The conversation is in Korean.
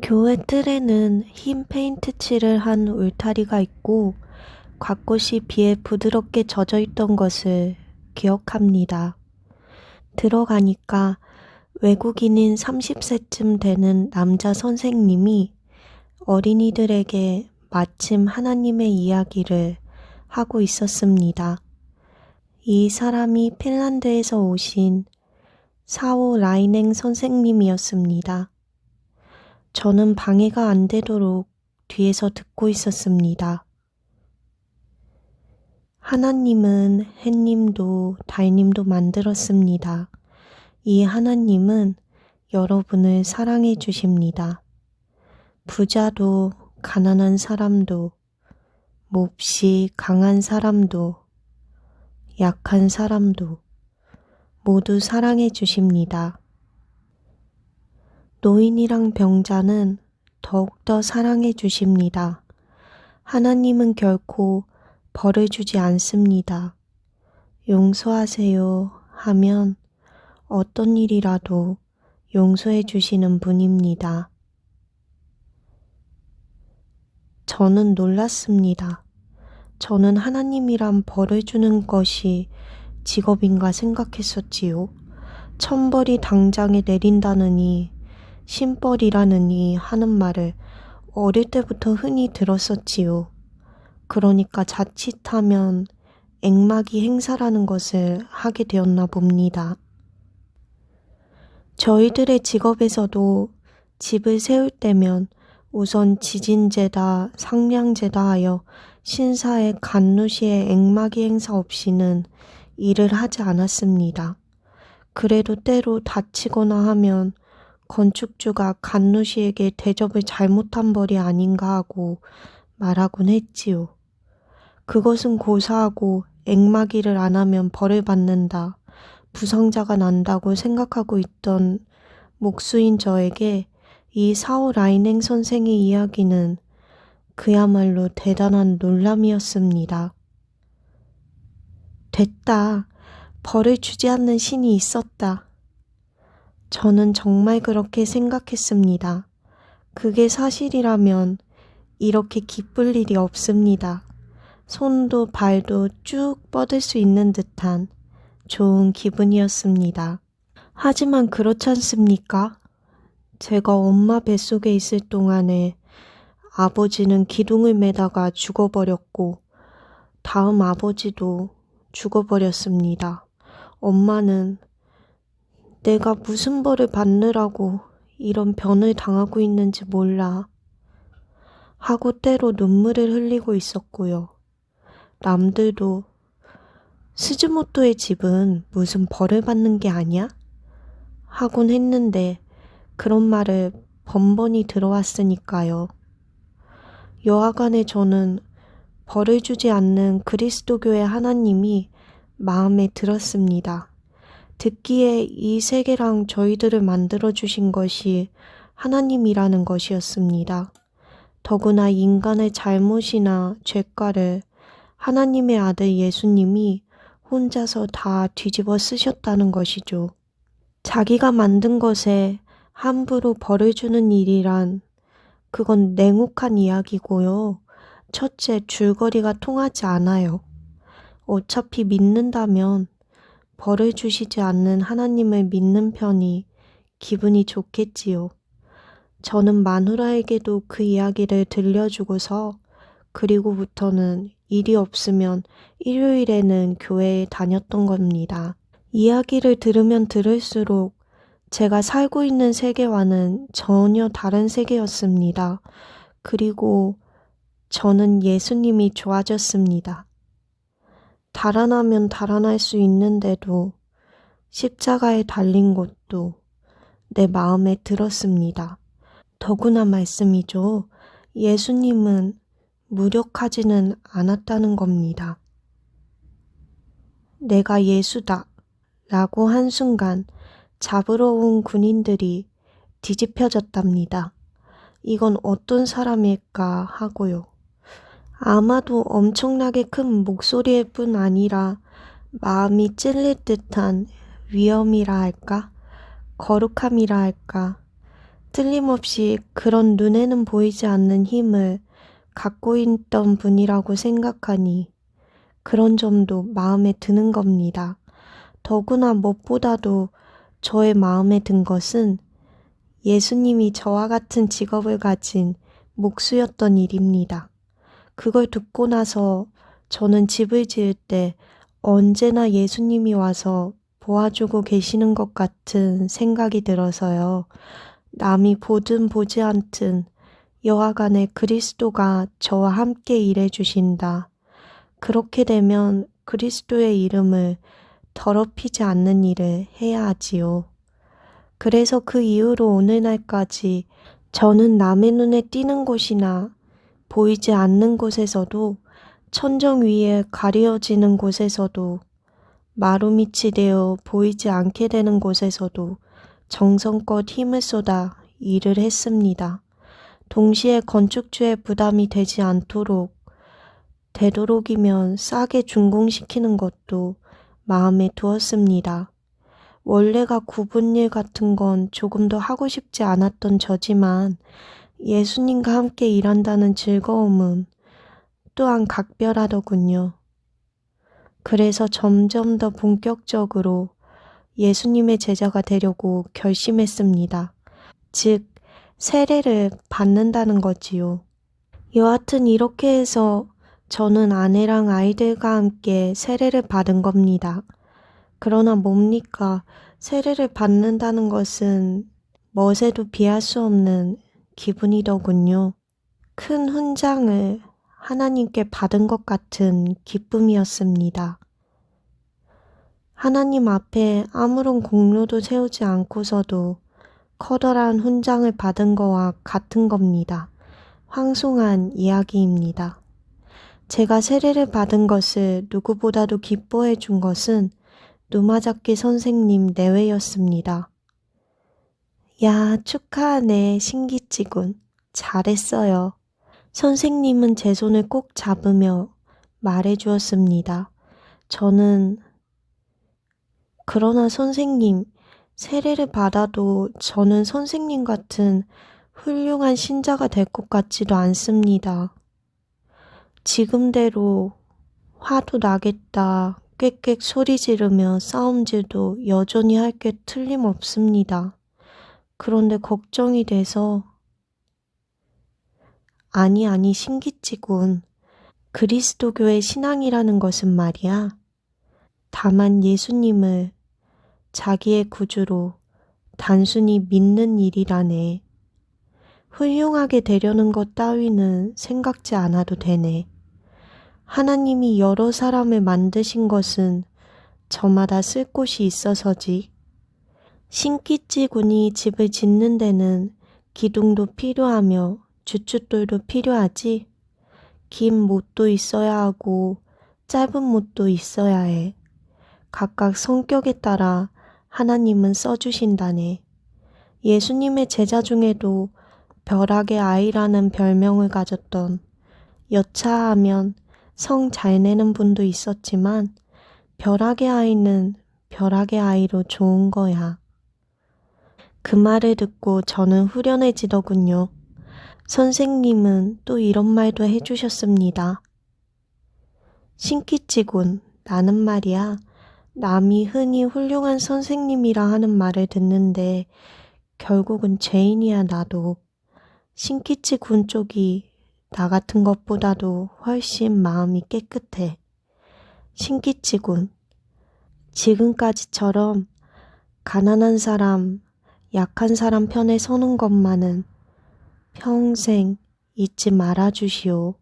교회 뜰에는 흰 페인트 칠을 한 울타리가 있고 곽꽃이 비에 부드럽게 젖어 있던 것을 기억합니다. 들어가니까 외국인인 30세쯤 되는 남자 선생님이 어린이들에게 마침 하나님의 이야기를 하고 있었습니다. 이 사람이 핀란드에서 오신 사오 라이냉 선생님이었습니다. 저는 방해가 안 되도록 뒤에서 듣고 있었습니다. 하나님은 햇님도 달님도 만들었습니다. 이 하나님은 여러분을 사랑해 주십니다. 부자도 가난한 사람도 몹시 강한 사람도 약한 사람도 모두 사랑해 주십니다. 노인이랑 병자는 더욱더 사랑해 주십니다. 하나님은 결코 벌을 주지 않습니다. 용서하세요 하면 어떤 일이라도 용서해 주시는 분입니다. 저는 놀랐습니다. 저는 하나님이란 벌을 주는 것이 직업인가 생각했었지요. 천벌이 당장에 내린다느니 신벌이라느니 하는 말을 어릴 때부터 흔히 들었었지요. 그러니까 자칫하면 액막이 행사라는 것을 하게 되었나 봅니다. 저희들의 직업에서도 집을 세울 때면 우선 지진제다, 상량제다 하여 신사의 간누시의 액막이 행사 없이는 일을 하지 않았습니다. 그래도 때로 다치거나 하면 건축주가 간누시에게 대접을 잘못한 벌이 아닌가 하고 말하곤 했지요. 그것은 고사하고 액막이를 안 하면 벌을 받는다, 부상자가 난다고 생각하고 있던 목수인 저에게 이 사오 라이냉 선생의 이야기는 그야말로 대단한 놀람이었습니다. 됐다. 벌을 주지 않는 신이 있었다. 저는 정말 그렇게 생각했습니다. 그게 사실이라면 이렇게 기쁠 일이 없습니다. 손도 발도 쭉 뻗을 수 있는 듯한 좋은 기분이었습니다. 하지만 그렇지 않습니까? 제가 엄마 뱃속에 있을 동안에 아버지는 기둥을 매다가 죽어버렸고 다음 아버지도 죽어버렸습니다. 엄마는 내가 무슨 벌을 받느라고 이런 변을 당하고 있는지 몰라 하고 때로 눈물을 흘리고 있었고요. 남들도 스즈모토의 집은 무슨 벌을 받는 게 아니야? 하곤 했는데 그런 말을 번번이 들어왔으니까요. 여하간에 저는 벌을 주지 않는 그리스도교의 하나님이 마음에 들었습니다. 듣기에 이 세계랑 저희들을 만들어주신 것이 하나님이라는 것이었습니다. 더구나 인간의 잘못이나 죄가를 하나님의 아들 예수님이 혼자서 다 뒤집어 쓰셨다는 것이죠. 자기가 만든 것에 함부로 벌을 주는 일이란 그건 냉혹한 이야기고요. 첫째, 줄거리가 통하지 않아요. 어차피 믿는다면 벌을 주시지 않는 하나님을 믿는 편이 기분이 좋겠지요. 저는 마누라에게도 그 이야기를 들려주고서 그리고부터는 일이 없으면 일요일에는 교회에 다녔던 겁니다. 이야기를 들으면 들을수록 제가 살고 있는 세계와는 전혀 다른 세계였습니다. 그리고 저는 예수님이 좋아졌습니다. 달아나면 달아날 수 있는데도 십자가에 달린 것도 내 마음에 들었습니다. 더구나 말씀이죠. 예수님은 무력하지는 않았다는 겁니다. 내가 예수다 라고 한순간 잡으러 온 군인들이 뒤집혀졌답니다. 이건 어떤 사람일까 하고요. 아마도 엄청나게 큰 목소리일 뿐 아니라 마음이 찔릴 듯한 위엄이라 할까? 거룩함이라 할까? 틀림없이 그런 눈에는 보이지 않는 힘을 갖고 있던 분이라고 생각하니 그런 점도 마음에 드는 겁니다. 더구나 무엇보다도 저의 마음에 든 것은 예수님이 저와 같은 직업을 가진 목수였던 일입니다. 그걸 듣고 나서 저는 집을 지을 때 언제나 예수님이 와서 도와주고 계시는 것 같은 생각이 들어서요. 남이 보든 보지 않든 여하간에 그리스도가 저와 함께 일해 주신다. 그렇게 되면 그리스도의 이름을 더럽히지 않는 일을 해야 하지요. 그래서 그 이후로 오늘날까지 저는 남의 눈에 띄는 곳이나 보이지 않는 곳에서도 천정 위에 가려지는 곳에서도 마루밑이 되어 보이지 않게 되는 곳에서도 정성껏 힘을 쏟아 일을 했습니다. 동시에 건축주의 부담이 되지 않도록 되도록이면 싸게 준공시키는 것도 마음에 두었습니다. 원래가 구분일 같은 건 조금 더 하고 싶지 않았던 저지만 예수님과 함께 일한다는 즐거움은 또한 각별하더군요. 그래서 점점 더 본격적으로 예수님의 제자가 되려고 결심했습니다. 즉, 세례를 받는다는 거지요. 여하튼 이렇게 해서 저는 아내랑 아이들과 함께 세례를 받은 겁니다. 그러나 뭡니까? 세례를 받는다는 것은 멋에도 비할 수 없는 기분이더군요. 큰 훈장을 하나님께 받은 것 같은 기쁨이었습니다. 하나님 앞에 아무런 공로도 세우지 않고서도 커다란 훈장을 받은 거와 같은 겁니다. 황송한 이야기입니다. 제가 세례를 받은 것을 누구보다도 기뻐해 준 것은 누마잡기 선생님 내외였습니다. 야, 축하하네, 신기찌군. 잘했어요. 선생님은 제 손을 꼭 잡으며 말해 주었습니다. 그러나 선생님, 세례를 받아도 저는 선생님 같은 훌륭한 신자가 될 것 같지도 않습니다. 지금대로 화도 나겠다, 꽥꽥 소리 지르며 싸움질도 여전히 할 게 틀림없습니다. 그런데 걱정이 돼서 아니 신기찌군. 그리스도교의 신앙이라는 것은 말이야. 다만 예수님을 자기의 구주로 단순히 믿는 일이라네. 훌륭하게 되려는 것 따위는 생각지 않아도 되네. 하나님이 여러 사람을 만드신 것은 저마다 쓸 곳이 있어서지. 신기찌군이 집을 짓는 데는 기둥도 필요하며 주춧돌도 필요하지. 긴 못도 있어야 하고 짧은 못도 있어야 해. 각각 성격에 따라 하나님은 써주신다네. 예수님의 제자 중에도 벼락의 아이라는 별명을 가졌던 여차하면 성 잘 내는 분도 있었지만 벼락의 아이는 벼락의 아이로 좋은 거야. 그 말을 듣고 저는 후련해지더군요. 선생님은 또 이런 말도 해주셨습니다. 신기찌군, 나는 말이야. 남이 흔히 훌륭한 선생님이라 하는 말을 듣는데 결국은 죄인이야 나도. 신기찌군 쪽이 나 같은 것보다도 훨씬 마음이 깨끗해. 신기찌군, 지금까지처럼 가난한 사람, 약한 사람 편에 서는 것만은 평생 잊지 말아주시오.